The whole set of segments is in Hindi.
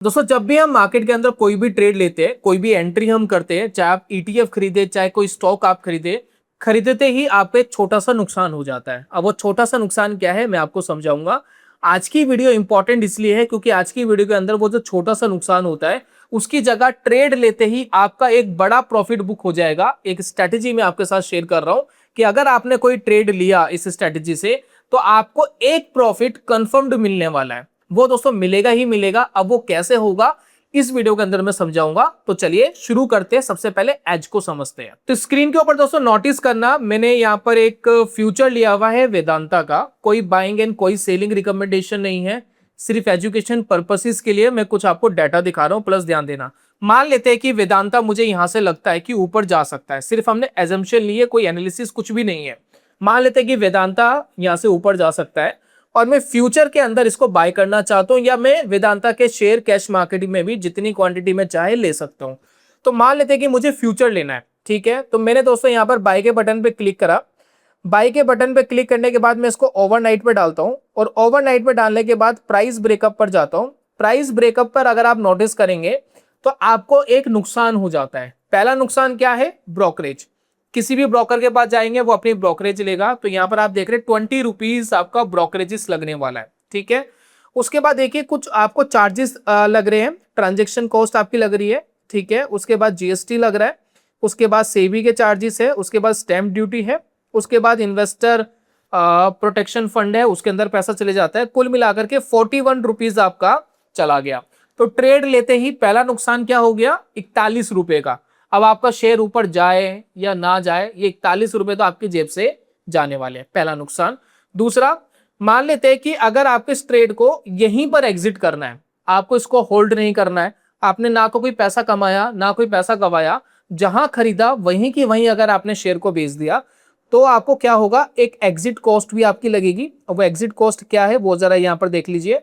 दोस्तों जब भी हम मार्केट के अंदर कोई भी ट्रेड लेते हैं, कोई भी एंट्री हम करते हैं, चाहे आप ईटीएफ खरीदे, चाहे कोई स्टॉक आप खरीदे, खरीदते ही आप एक छोटा सा नुकसान हो जाता है। अब वो छोटा सा नुकसान क्या है मैं आपको समझाऊंगा। आज की वीडियो इंपॉर्टेंट इसलिए है क्योंकि आज की वीडियो के अंदर वो जो छोटा सा नुकसान होता है उसकी जगह ट्रेड लेते ही आपका एक बड़ा प्रॉफिट बुक हो जाएगा। एक स्ट्रेटेजी मैं आपके साथ शेयर कर रहा हूं कि अगर आपने कोई ट्रेड लिया इस स्ट्रेटेजी से तो आपको एक प्रॉफिट कंफर्म्ड मिलने वाला है। वो दोस्तों मिलेगा ही मिलेगा। अब वो कैसे होगा इस वीडियो के अंदर मैं समझाऊंगा। तो चलिए शुरू करते हैं। सबसे पहले एज को समझते हैं। तो स्क्रीन के ऊपर दोस्तों नोटिस करना, मैंने यहाँ पर एक फ्यूचर लिया हुआ है वेदांता का। कोई बाइंग एंड कोई सेलिंग रिकमेंडेशन नहीं है, सिर्फ एजुकेशन पर्पसेस के लिए मैं कुछ आपको डाटा दिखा रहा हूं। प्लस ध्यान देना, मान लेते हैं कि वेदांता मुझे यहां से लगता है कि ऊपर जा सकता है, सिर्फ हमने एजम्पशन ली है, कोई एनालिसिस कुछ भी नहीं है। मान लेते हैं कि वेदांता यहां से ऊपर जा सकता है और मैं फ्यूचर के अंदर इसको बाय करना चाहता हूं, या मैं वेदांता के शेयर कैश मार्केट में भी जितनी क्वांटिटी में चाहे ले सकता हूं। तो मान लेते हैं कि मुझे फ्यूचर लेना है, ठीक है। तो मैंने दोस्तों यहां पर बाय के बटन पे क्लिक करा। बाय के बटन पे क्लिक करने के बाद मैं इसको ओवरनाइट पे डालता हूं और ओवरनाइट पे डालने के बाद प्राइस ब्रेकअप पर जाता हूं। प्राइस ब्रेकअप पर अगर आप नोटिस करेंगे तो आपको एक नुकसान हो जाता है। पहला नुकसान क्या है? ब्रोकरेज। किसी भी ब्रोकर के पास जाएंगे वो अपनी ब्रोकरेज लेगा। तो यहां पर आप देख रहे हैं 20 रुपीज आपका ब्रोकरेजेस लगने वाला है, ठीक है। उसके बाद देखिए कुछ आपको चार्जेस लग रहे हैं, ट्रांजेक्शन कॉस्ट आपकी लग रही है, ठीक है। उसके बाद जीएसटी लग रहा है, उसके बाद सेबी के चार्जेस है, उसके बाद स्टैंप ड्यूटी है, उसके बाद इन्वेस्टर प्रोटेक्शन फंड है, उसके अंदर पैसा चले जाता है। कुल मिलाकर के 41 रुपीज आपका चला गया। तो ट्रेड लेते ही पहला नुकसान क्या हो गया? 41 रुपए का। अब आपका शेयर ऊपर जाए या ना जाए, ये 41 रुपए तो आपकी जेब से जाने वाले हैं, पहला नुकसान। दूसरा, मान लेते हैं कि अगर आपके इस ट्रेड को यहीं पर एग्जिट करना है, आपको इसको होल्ड नहीं करना है, आपने ना तो कोई पैसा कमाया ना कोई पैसा गवाया, जहां खरीदा वहीं की वहीं अगर आपने शेयर को बेच दिया तो आपको क्या होगा? एक एग्जिट कॉस्ट भी आपकी लगेगी। और वो एग्जिट कॉस्ट क्या है वो जरा यहां पर देख लीजिए।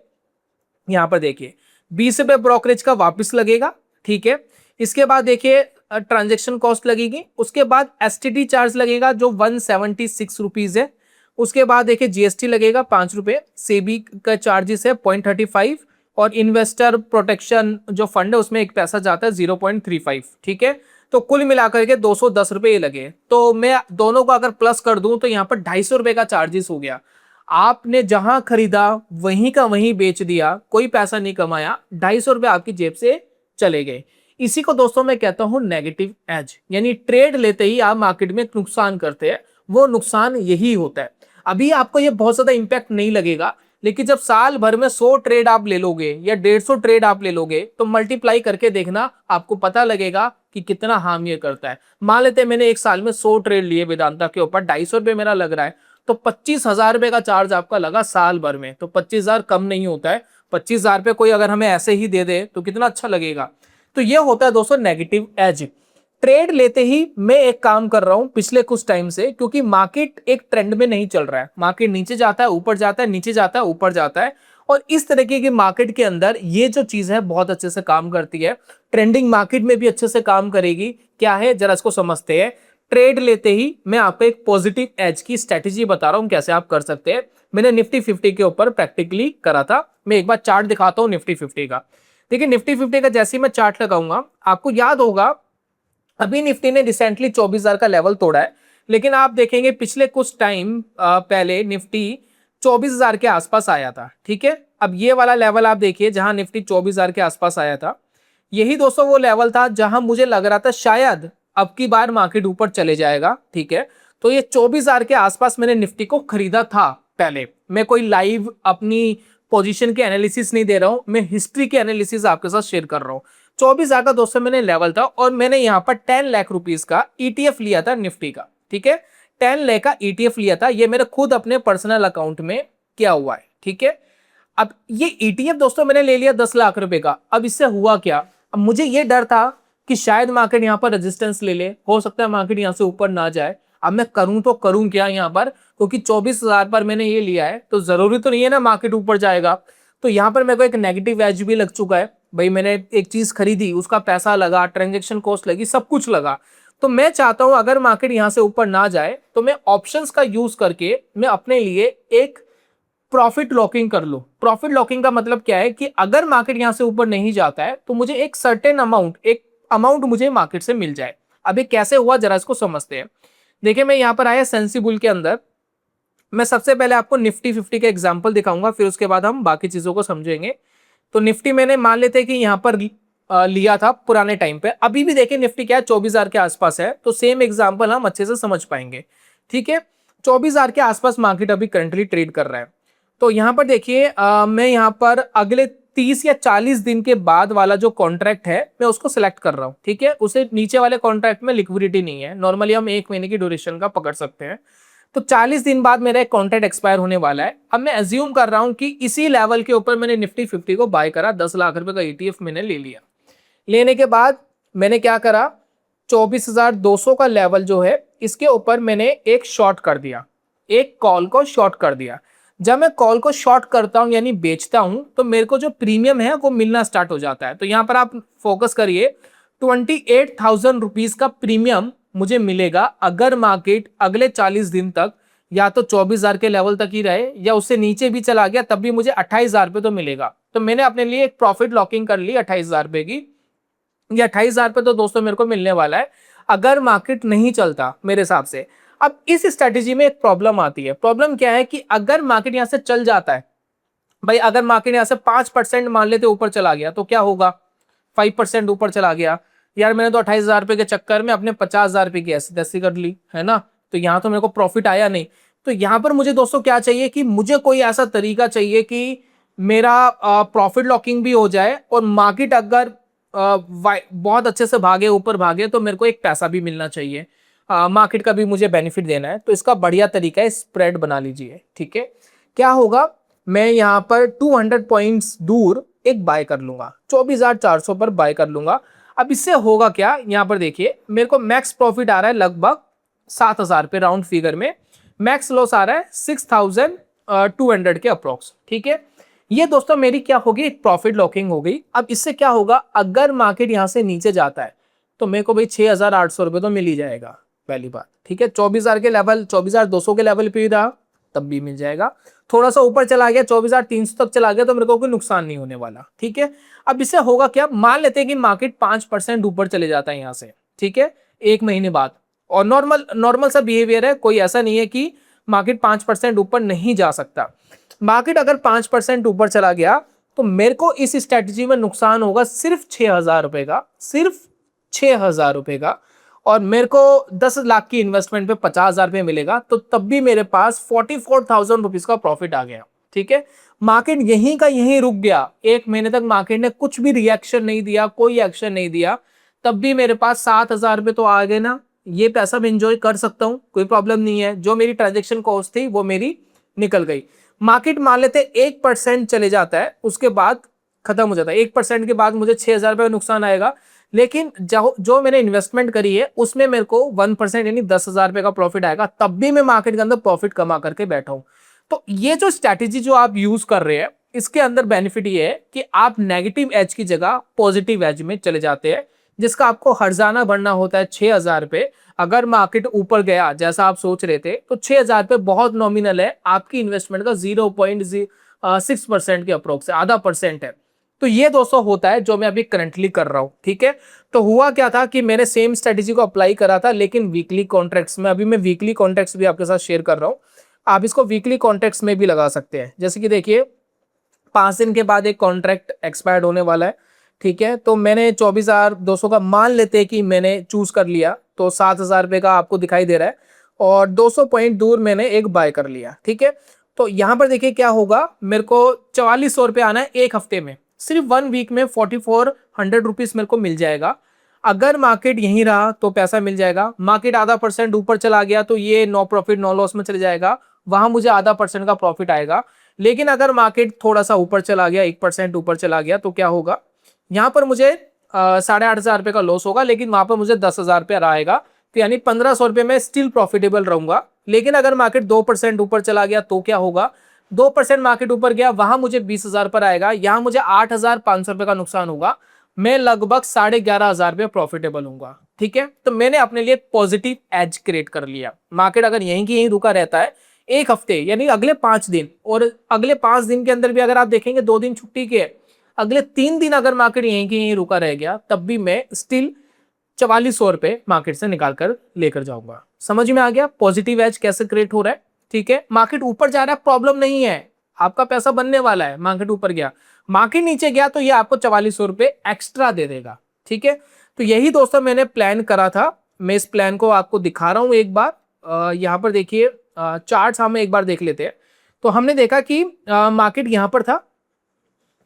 यहां पर देखिए 20 रुपए ब्रोकरेज का वापस लगेगा, ठीक है। इसके बाद देखिए ट्रांजेक्शन कॉस्ट लगेगी, उसके बाद एसटीडी चार्ज लगेगा जो 176 रुपीज है। उसके बाद देखिए जीएसटी लगेगा 5 रुपए, सेबी का चार्जेस है 0.35 और इन्वेस्टर प्रोटेक्शन जो फंड है उसमें एक पैसा जाता है 0.35, ठीक है। तो कुल मिलाकर के 210 रुपए ये लगे। तो मैं दोनों को अगर प्लस कर दूं तो यहाँ पर 250 रुपए का चार्जेस हो गया। आपने जहां खरीदा वहीं का वहीं बेच दिया, कोई पैसा नहीं कमाया, 250 रुपए आपकी जेब से चले गए। इसी को दोस्तों मैं कहता हूं नेगेटिव एज, यानी ट्रेड लेते ही आप मार्केट में नुकसान करते हैं, वो नुकसान यही होता है। अभी आपको ये बहुत ज्यादा इंपैक्ट नहीं लगेगा, लेकिन जब साल भर में 100 ट्रेड आप ले लोगे या 150 ट्रेड आप ले लोगे तो मल्टीप्लाई करके देखना, आपको पता लगेगा कि कितना हार्म ये करता है। मान लेते हैं मैंने एक साल में 100 ट्रेड लिए वेदांता के ऊपर, 250 रुपए मेरा लग रहा है, तो 25,000 रुपए का चार्ज आपका लगा साल भर में। तो 25,000 कम नहीं होता है। 25,000 रुपए कोई अगर हमें ऐसे ही दे दे तो कितना अच्छा लगेगा। तो ये होता है दोस्तों नेगेटिव एज। ट्रेड लेते ही मैं एक काम कर रहा हूं पिछले कुछ टाइम से, क्योंकि मार्केट एक ट्रेंड में नहीं चल रहा है। मार्केट नीचे जाता है ऊपर जाता है, नीचे जाता है ऊपर जाता है, और इस तरीके की मार्केट के अंदर ये जो चीज है बहुत अच्छे से काम करती है। ट्रेंडिंग मार्केट में भी अच्छे से काम करेगी। क्या है जरा इसको समझते हैं। ट्रेड लेते ही मैं आपको एक पॉजिटिव एज की स्ट्रेटेजी बता रहा हूं कैसे आप कर सकते हैं। मैंने निफ्टी 50 के ऊपर प्रैक्टिकली करा था। मैं एक बार चार्ट दिखाता हूं निफ्टी 50 का। देखिए निफ्टी 50 का जैसे ही मैं चार्ट लगाऊंगा, आपको याद होगा अभी निफ्टी ने रिसेंटली 24,000 का लेवल तोड़ा है, लेकिन आप देखेंगे पिछले कुछ टाइम पहले निफ्टी 24,000 के आसपास आया था, ठीक है। अब ये वाला लेवल आप देखिए जहां निफ्टी 24,000 के आसपास आया था, यही दोस्तों वो लेवल था जहां मुझे लग रहा था शायद अब की बार मार्केट ऊपर चले जाएगा, ठीक है। तो ये 24,000 के आसपास मैंने निफ्टी को खरीदा था पहले। मैं कोई लाइव अपनी पोजीशन के एनालिसिस नहीं दे रहा हूं, मैं हिस्ट्री के एनालिसिस आपके साथ शेयर कर रहा हूं। 24,000 का दोस्तों मैंने लेवल था और मैंने यहां पर 10 लाख रुपीस का ईटीएफ लिया था निफ्टी का, ठीक है। 10 लाख का ईटीएफ लिया था, ये मेरे खुद अपने पर्सनल अकाउंट में किया हुआ है, ठीक है। अब ये ईटीएफ दोस्तों मैंने ले लिया 10 लाख रुपए का। अब इससे हुआ क्या? अब मुझे ये डर था कि शायद मार्केट यहां पर रेजिस्टेंस ले ले, हो सकता है मार्केट यहां से ऊपर ना जाए। अब मैं करूं तो करूं क्या यहां पर, क्योंकि 24,000 पर मैंने ये लिया है तो जरूरी तो नहीं है ना मार्केट ऊपर जाएगा। तो यहां पर मेरे को एक नेगेटिव एज भी लग चुका है। भाई मैंने एक चीज खरीदी, उसका पैसा लगा, ट्रांजेक्शन कॉस्ट लगी, सब कुछ लगा। तो मैं चाहता हूं अगर मार्केट यहां से ऊपर ना जाए तो मैं ऑप्शंस का यूज करके मैं अपने लिए एक प्रॉफिट लॉकिंग कर लो। प्रॉफिट लॉकिंग का मतलब क्या है कि अगर मार्केट यहां से ऊपर नहीं जाता है तो मुझे एक सर्टेन अमाउंट, एक अमाउंट मुझे मार्केट से मिल जाए। अभी कैसे हुआ जरा इसको समझते हैं। देखिए मैं यहां पर आया सेंसिबल के अंदर, मैं सबसे पहले आपको निफ्टी 50 का एग्जांपल दिखाऊंगा, फिर उसके बाद हम बाकी चीजों को समझेंगे। तो निफ्टी मैंने मान लेते हैं कि यहां पर लिया था पुराने टाइम पे, अभी भी देखिए निफ्टी क्या है 24,000 के आसपास है, तो सेम एग्जांपल हम अच्छे से समझ पाएंगे। ठीक है, 24,000 के आसपास मार्केट अभी करंटली ट्रेड कर रहा है। तो यहां पर देखिए मैं यहां पर अगले 30 या 40 दिन के बाद वाला जो कॉन्ट्रैक्ट है मैं उसको सिलेक्ट कर रहा हूं। ठीक है, उसे नीचे वाले कॉन्ट्रैक्ट में लिक्विडिटी नहीं है, नॉर्मली हम 1 महीने की ड्यूरेशन का पकड़ सकते हैं। तो 40 दिन बाद मेरा एक कॉन्ट्रैक्ट एक्सपायर होने वाला है। अब मैं एज्यूम कर रहा हूं कि इसी लेवल के ऊपर मैंने निफ्टी 50 को बाय करा, 10 लाख रुपए का ईटीएफ मैंने ले लिया। लेने के बाद मैंने क्या करा, 24,200 का लेवल जो है इसके ऊपर मैंने एक शॉर्ट कर दिया, एक कॉल को शॉर्ट कर दिया। जब मैं कॉल को शॉर्ट करता हूं यानी बेचता हूं तो मेरे को जो प्रीमियम है वो मिलना स्टार्ट हो जाता है। तो यहां पर आप फोकस करिए, 28,000 रुपीज का प्रीमियम मुझे मिलेगा अगर मार्केट अगले 40 दिन तक या तो 24,000 के लेवल तक ही रहे या उससे नीचे भी चला गया तब भी मुझे 28,000 रुपये तो मिलेगा। तो मैंने अपने लिए एक प्रॉफिट लॉकिंग कर ली 28,000 रुपये की। ये 28,000 रुपये तो दोस्तों मेरे को मिलने वाला है अगर मार्केट नहीं चलता मेरे हिसाब से। अब इस स्ट्रेटेजी में एक प्रॉब्लम आती है। प्रॉब्लम क्या है कि अगर मार्केट यहां से चल जाता है, भाई अगर मार्केट यहां से 5% मान लेते ऊपर चला गया तो क्या होगा, 5% ऊपर चला गया, यार मैंने तो 28,000 रुपए के चक्कर में अपने 50,000 रुपए की ऐसी तैसी कर ली है ना, तो यहां तो मेरे को प्रॉफिट आया नहीं। तो यहां पर मुझे दोस्तों क्या चाहिए कि मुझे कोई ऐसा तरीका चाहिए कि मेरा प्रॉफिट लॉकिंग भी हो जाए और मार्केट अगर बहुत अच्छे से भागे, ऊपर भागे, तो मेरे को एक पैसा भी मिलना चाहिए, मार्केट का भी मुझे बेनिफिट देना है। तो इसका बढ़िया तरीका है स्प्रेड बना लीजिए। ठीक है, क्या होगा, मैं यहां पर 200 पॉइंट्स दूर एक बाय कर लूंगा, 24,400 पर बाय कर लूंगा। अब इससे होगा क्या, यहां पर देखिए मेरे को मैक्स प्रॉफिट आ रहा है लगभग 7,000 पे, राउंड फिगर में मैक्स लॉस आ रहा है 6,200 के अप्रोक्स। ठीक है, ये दोस्तों मेरी क्या होगी, एक प्रॉफिट लॉकिंग हो गई। अब इससे क्या होगा, अगर मार्केट यहां से नीचे जाता है तो मेरे को भाई 6,800 रुपये तो मिल ही जाएगा, पहली बात। ठीक है, 24,000 के लेवल, 24,200 के लेवल पे ही रहा तब भी मिल जाएगा। थोड़ा सा ऊपर चला गया 24,300 तक चला गया तो मेरे को कोई नुकसान नहीं होने वाला। ठीक है, अब इससे होगा क्या, मान लेते हैं कि मार्केट 5% ऊपर चले जाता है यहां से। ठीक है, 1 महीने बाद, और नॉर्मल सा बिहेवियर है, कोई ऐसा नहीं है कि मार्केट 5% ऊपर नहीं जा सकता। मार्केट अगर 5% ऊपर चला गया तो मेरे को इस स्ट्रेटजी में नुकसान होगा सिर्फ 6,000 रुपए का, सिर्फ 6,000 रुपए का, और मेरे को 10 लाख की इन्वेस्टमेंट पे 50,000 रुपये मिलेगा, तो तब भी मेरे पास 44,000 रुपीज का प्रॉफिट आ गया। ठीक है, मार्केट यहीं का यहीं रुक गया, 1 महीने तक मार्केट ने कुछ भी रिएक्शन नहीं दिया, कोई एक्शन नहीं दिया, तब भी मेरे पास 7,000 रुपये तो आ गए ना। ये पैसा मैं इंजॉय कर सकता हूँ, कोई प्रॉब्लम नहीं है। जो मेरी ट्रांजेक्शन कॉस्ट थी वो मेरी निकल गई। मार्केट मान लेते 1% चले जाता है, उसके बाद खत्म हो जाता है, 1% के बाद मुझे 6,000 रुपये नुकसान आएगा, लेकिन जो मैंने इन्वेस्टमेंट करी है उसमें मेरे को 1% यानी 10,000 रुपये का प्रॉफिट आएगा, तब भी मैं मार्केट के अंदर प्रॉफिट कमा करके बैठा हूं। तो ये जो स्ट्रैटेजी जो आप यूज कर रहे हैं इसके अंदर बेनिफिट ये है कि आप नेगेटिव एज की जगह पॉजिटिव एज में चले जाते हैं, जिसका आपको हर्जाना भरना होता है 6,000 रुपये। अगर मार्केट ऊपर गया जैसा आप सोच रहे थे तो 6,000 रुपये बहुत नॉमिनल है, आपकी इन्वेस्टमेंट का 0.6% के अप्रोक्स, आधा परसेंट है। तो ये दोस्तों होता है जो मैं अभी करंटली कर रहा हूं। ठीक है, तो हुआ क्या था कि मैंने सेम स्ट्रेटेजी को अप्लाई करा था लेकिन वीकली कॉन्ट्रैक्ट्स में। अभी मैं वीकली कॉन्ट्रैक्ट्स भी आपके साथ शेयर कर रहा हूं, आप इसको वीकली कॉन्ट्रैक्ट्स में भी लगा सकते हैं। जैसे कि देखिए 5 दिन के बाद एक कॉन्ट्रैक्ट एक्सपायर्ड होने वाला है। ठीक है, तो मैंने 24,200 का मान लेते हैं कि मैंने चूज कर लिया, तो 7,000 रुपये का आपको दिखाई दे रहा है, और 200 पॉइंट दूर मैंने एक बाय कर लिया। ठीक है, तो यहां पर देखिए क्या होगा, मेरे को 4,400 रुपये आना है एक हफ्ते में, सिर्फ 1 वीक में 4,400 रुपीज मेरे को मिल जाएगा। अगर मार्केट यहीं रहा तो पैसा मिल जाएगा, मार्केट आधा परसेंट ऊपर चला गया तो ये नो प्रॉफिट नो लॉस में चले जाएगा, वहां मुझे आधा परसेंट का प्रॉफिट आएगा। लेकिन अगर मार्केट थोड़ा सा ऊपर चला गया, 1% ऊपर चला गया, तो क्या होगा, यहाँ पर मुझे 8,500 रुपये का लॉस होगा, लेकिन वहां पर मुझे 10,000 रुपये आएगा, तो यानी 1,500 रुपये में स्टिल प्रॉफिटेबल रहूंगा। लेकिन अगर मार्केट 2% ऊपर चला गया तो क्या होगा, 2% मार्केट ऊपर गया, वहां मुझे 20,000 पर आएगा, यहां मुझे 8,500 रुपये का नुकसान होगा, मैं लगभग 11,500 रुपये प्रॉफिटेबल हूँ। ठीक है, तो मैंने अपने लिए पॉजिटिव एज क्रिएट कर लिया। मार्केट अगर यहीं की यहीं रुका रहता है, एक हफ्ते यानी अगले 5 दिन, और अगले 5 दिन के अंदर भी अगर आप देखेंगे 2 दिन छुट्टी के, अगले 3 दिन अगर मार्केट यहीं की यहीं रुका रह गया तब भी मैं स्टिल 4400 रुपए मार्केट से निकाल कर लेकर जाऊंगा। समझ में आ गया पॉजिटिव एज कैसे क्रिएट हो रहा है। ठीक है, मार्केट ऊपर जा रहा है प्रॉब्लम नहीं है, आपका पैसा बनने वाला है। मार्केट ऊपर गया, मार्केट नीचे गया तो ये आपको 4400 रुपए एक्स्ट्रा दे देगा। ठीक है, तो यही दोस्तों मैंने प्लान करा था। मैं इस प्लान को आपको दिखा रहा हूं एक बार। यहाँ पर देखिए चार्ट्स हम एक बार देख लेते हैं। तो हमने देखा कि मार्केट यहाँ पर था।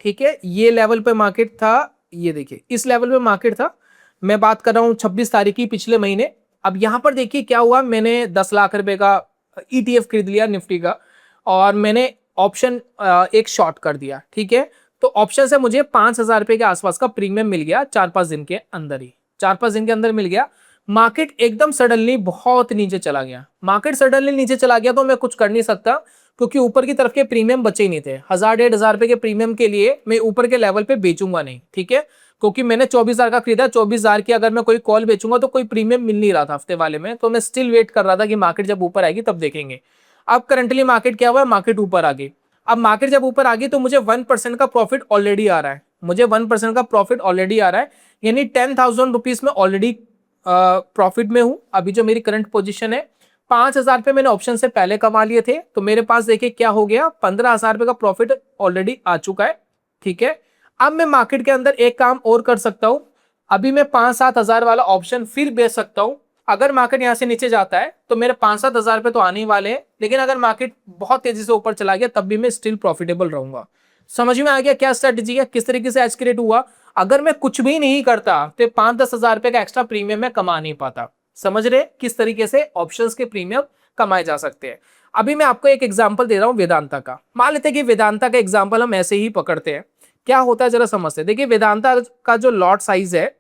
ठीक है, ये लेवल पे मार्केट था, ये देखिए इस लेवल पे मार्केट था। मैं बात कर रहा हूँ 26 तारीख की पिछले महीने। अब यहाँ पर देखिए क्या हुआ, मैंने 10 लाख रुपए का ETF खरीद लिया निफ्टी का, और मैंने ऑप्शन एक शॉर्ट कर दिया। ठीक है, तो ऑप्शन से मुझे 5,000 रुपए के आसपास का प्रीमियम मिल गया 4-5 दिन के अंदर ही, 4-5 दिन के अंदर मिल गया। मार्केट एकदम सडनली बहुत नीचे चला गया, मार्केट सडनली नीचे चला गया तो मैं कुछ कर नहीं सकता, क्योंकि ऊपर की तरफ के प्रीमियम बचे ही नहीं थे। 1,000-1,500 रुपए के प्रीमियम के लिए मैं ऊपर के लेवल पे बेचूंगा नहीं। ठीक है, क्योंकि मैंने 24,000 का खरीदा, 24,000 की अगर मैं कोई कॉल बेचूंगा तो कोई प्रीमियम मिल नहीं रहा था हफ्ते वाले में, तो मैं स्टिल वेट कर रहा था कि मार्केट जब ऊपर आएगी तब देखेंगे। अब करंटली मार्केट क्या हुआ, मार्केट ऊपर आ गई। अब मार्केट जब ऊपर आ गई तो मुझे 1% का प्रॉफिट ऑलरेडी आ रहा है, मुझे 1% का प्रॉफिट ऑलरेडी आ रहा है, यानी 10,000 रुपीज में ऑलरेडी प्रॉफिट में हूं। अभी जो मेरी करंट पोजीशन है, 5,000 रुपए मैंने ऑप्शन से पहले कमा लिए थे, तो मेरे पास देखिए क्या हो गया, 15,000 रुपए का प्रॉफिट ऑलरेडी आ चुका है। ठीक है, अब मैं मार्केट के अंदर एक काम और कर सकता हूं, अभी मैं 5-7 हजार वाला ऑप्शन फिर बेच सकता हूं। अगर मार्केट यहां से नीचे जाता है तो मेरे 5-7 हजार रुपए तो आने ही वाले हैं, लेकिन अगर मार्केट बहुत तेजी से ऊपर चला गया तब भी मैं स्टिल प्रॉफिटेबल रहूंगा। समझ में आ गया क्या स्ट्रेटेजी है, किस तरीके से एज क्रिएट हुआ। अगर मैं कुछ भी नहीं करता तो 5-10 हजार रुपए का एक्स्ट्रा प्रीमियम मैं कमा नहीं पाता। समझ रहे किस तरीके से ऑप्शंस के प्रीमियम कमाए जा सकते हैं। अभी मैं आपको एक एग्जांपल दे रहा हूं वेदांता का। मान लेते हैं कि वेदांता का एग्जांपल हम ऐसे ही पकड़ते हैं, क्या होता है जरा समझते हैं। देखिए वेदांता का जो लॉट साइज है,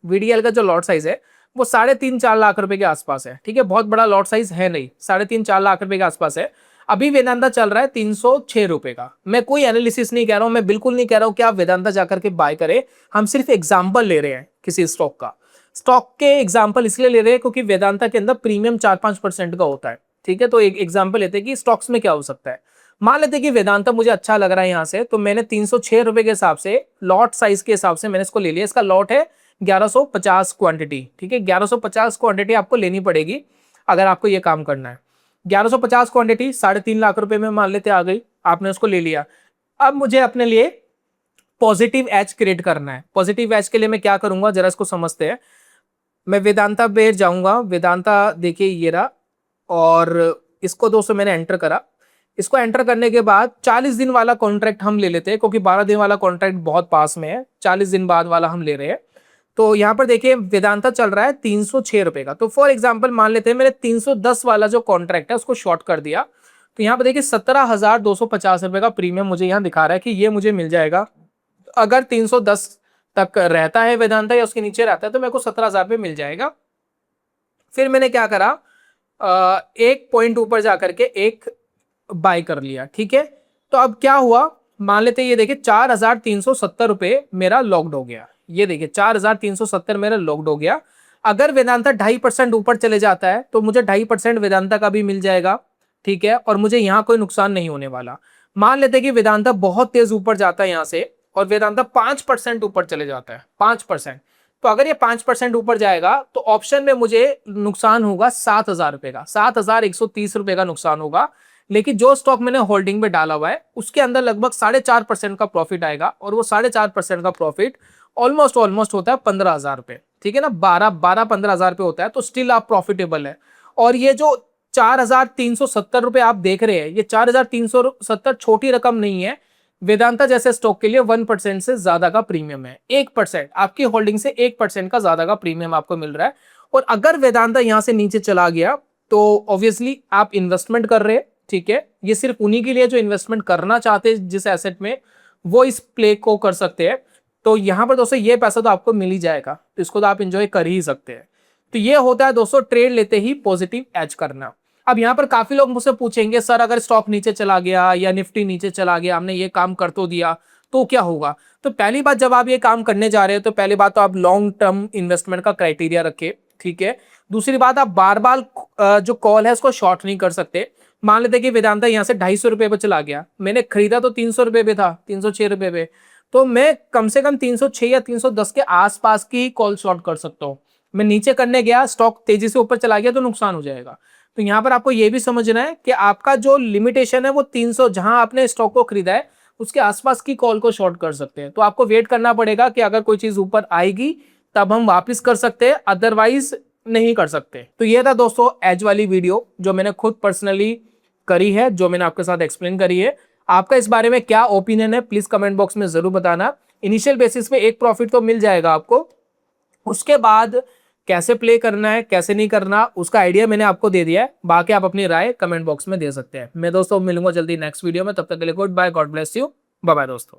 VDL का जो लॉट साइज है वो 3.5-4 लाख रुपए के आसपास है। ठीक है, बहुत बड़ा लॉट साइज है नहीं, 3.5-4 लाख रुपए के आसपास है। अभी वेदांता चल रहा है 306 रुपए का। मैं कोई एनालिसिस नहीं कह रहा हूं, मैं बिल्कुल नहीं कह रहा हूं कि आप वेदांता जाकर के बाय करें, हम सिर्फ एग्जांपल ले रहे हैं किसी स्टॉक का। स्टॉक के एग्जांपल इसलिए ले रहे हैं क्योंकि वेदांता के अंदर प्रीमियम 4-5% का होता है। ठीक है, तो एक एग्जांपल लेते हैं कि स्टॉक्स में क्या हो सकता है। मान लेते हैं कि वेदांता मुझे अच्छा लग रहा है यहां से, तो मैंने 306 रुपए के हिसाब से लॉट साइज के हिसाब से मैंने इसको ले लिया। इसका लॉट है 1150 क्वांटिटी। ठीक है, 1150 क्वांटिटी आपको लेनी पड़ेगी अगर आपको ये काम करना है। 1150 क्वांटिटी 3.5 लाख रुपए में मान लेते आ गई, आपने उसको ले लिया। अब मुझे अपने लिए पॉजिटिव एज क्रिएट करना है। पॉजिटिव एज के लिए मैं क्या करूंगा जरा इसको समझते हैं। मैं वेदांता पे जाऊंगा, वेदांता देखिए ये रहा, और इसको दोस्तों मैंने एंटर करा। इसको एंटर करने के बाद 40 दिन वाला कॉन्ट्रैक्ट हम ले लेते हैं, क्योंकि 12 दिन वाला कॉन्ट्रैक्ट बहुत पास में है, 40 दिन बाद वाला हम ले रहे हैं। तो यहाँ पर देखिए वेदांता चल रहा है 306 रुपए का। तो फॉर एग्जांपल मान लेते हैं मैंने 310 वाला जो कॉन्ट्रैक्ट है उसको शॉर्ट कर दिया, तो यहाँ पर देखिए 17,250 रुपए का प्रीमियम मुझे यहाँ दिखा रहा है कि ये मुझे मिल जाएगा। अगर 310 तक रहता है वेदांता या उसके नीचे रहता है तो मेरे को 17,000 रुपये मिल जाएगा। फिर मैंने क्या करा, एक पॉइंट ऊपर जाकर के एक बाय कर लिया। ठीक है, तो अब क्या हुआ, मान लेते हैं ये देखिए 4,370 रुपये मेरा लॉक्ड हो गया। ये देखिए 4,370 मेरा लॉक्ड हो गया। अगर वेदांता 2.5% ऊपर चले जाता है तो मुझे 2.5% वेदांता का भी मिल जाएगा। ठीक है, और मुझे यहाँ कोई नुकसान नहीं होने वाला। मान लेते हैं कि वेदांता बहुत तेज ऊपर जाता है यहाँ से, और वेदांता 5% ऊपर चले जाता है, 5%। तो अगर ये 5% ऊपर जाएगा तो ऑप्शन में मुझे नुकसान होगा 7,000 रुपए का, 7,130 रुपए का नुकसान होगा। लेकिन जो स्टॉक मैंने होल्डिंग में डाला हुआ है उसके अंदर लगभग 4.5% का प्रॉफिट आएगा, और वो 4.5% का प्रॉफिट ऑलमोस्ट होता है 15,000 रुपए। ठीक है ना, 15,000 रुपए होता है, तो स्टिल आप प्रॉफिटेबल है। और ये जो 4,370 रुपए आप देख रहे हैं, ये 4,370 छोटी रकम नहीं है। वेदांता जैसे स्टॉक के लिए 1% से ज्यादा का प्रीमियम है। 1%, आपकी होल्डिंग से 1% का ज्यादा का प्रीमियम आपको मिल रहा है। और अगर वेदांता यहां से नीचे चला गया तो ऑब्वियसली आप इन्वेस्टमेंट कर रहे हैं। ठीक है, ये सिर्फ उन्हीं के लिए जो इन्वेस्टमेंट करना चाहते हैं जिस एसेट में, वो इस प्ले को कर सकते हैं। तो यहां पर दोस्तों ये पैसा तो आपको मिल ही जाएगा, तो इसको तो आप इंजॉय कर ही सकते हैं। तो ये होता है दोस्तों ट्रेड लेते ही पॉजिटिव एज करना। अब यहाँ पर काफी लोग मुझसे पूछेंगे सर अगर स्टॉक नीचे चला गया या निफ्टी नीचे चला गया, हमने ये काम कर तो दिया तो क्या होगा। तो पहली बात, जब आप ये काम करने जा रहे हो तो पहली बात तो आप लॉन्ग टर्म इन्वेस्टमेंट का क्राइटेरिया रखें। ठीक है। दूसरी बात, आप बार बार जो कॉल है उसको शॉर्ट नहीं कर सकते। मान लेते कि वेदांता यहाँ से 250 रुपए पे चला गया, मैंने खरीदा तो 300 रुपए पे था, 306 रुपए पे, तो मैं कम से कम 306 या 310 के आसपास की कॉल शॉर्ट कर सकता हूँ। मैं नीचे करने गया, स्टॉक तेजी से ऊपर चला गया तो नुकसान हो जाएगा। तो यहाँ पर आपको ये भी समझना है कि आपका जो लिमिटेशन है वो 300, जहां आपने स्टॉक को खरीदा है उसके आसपास की कॉल को शॉर्ट कर सकते हैं। तो आपको वेट करना पड़ेगा कि अगर कोई चीज ऊपर आएगी तब हम वापस कर सकते हैं, अदरवाइज नहीं कर सकते। तो ये था दोस्तों एज वाली वीडियो जो मैंने खुद पर्सनली करी है, जो मैंने आपके साथ एक्सप्लेन करी है। आपका इस बारे में क्या ओपिनियन है प्लीज कमेंट बॉक्स में जरूर बताना। इनिशियल बेसिस पे एक प्रॉफिट तो मिल जाएगा आपको, उसके बाद कैसे प्ले करना है कैसे नहीं करना उसका आइडिया मैंने आपको दे दिया है। बाकी आप अपनी राय कमेंट बॉक्स में दे सकते हैं। मैं दोस्तों मिलूंगा जल्दी नेक्स्ट वीडियो में, तब तक के लिए goodbye, God bless you, bye bye दोस्तों।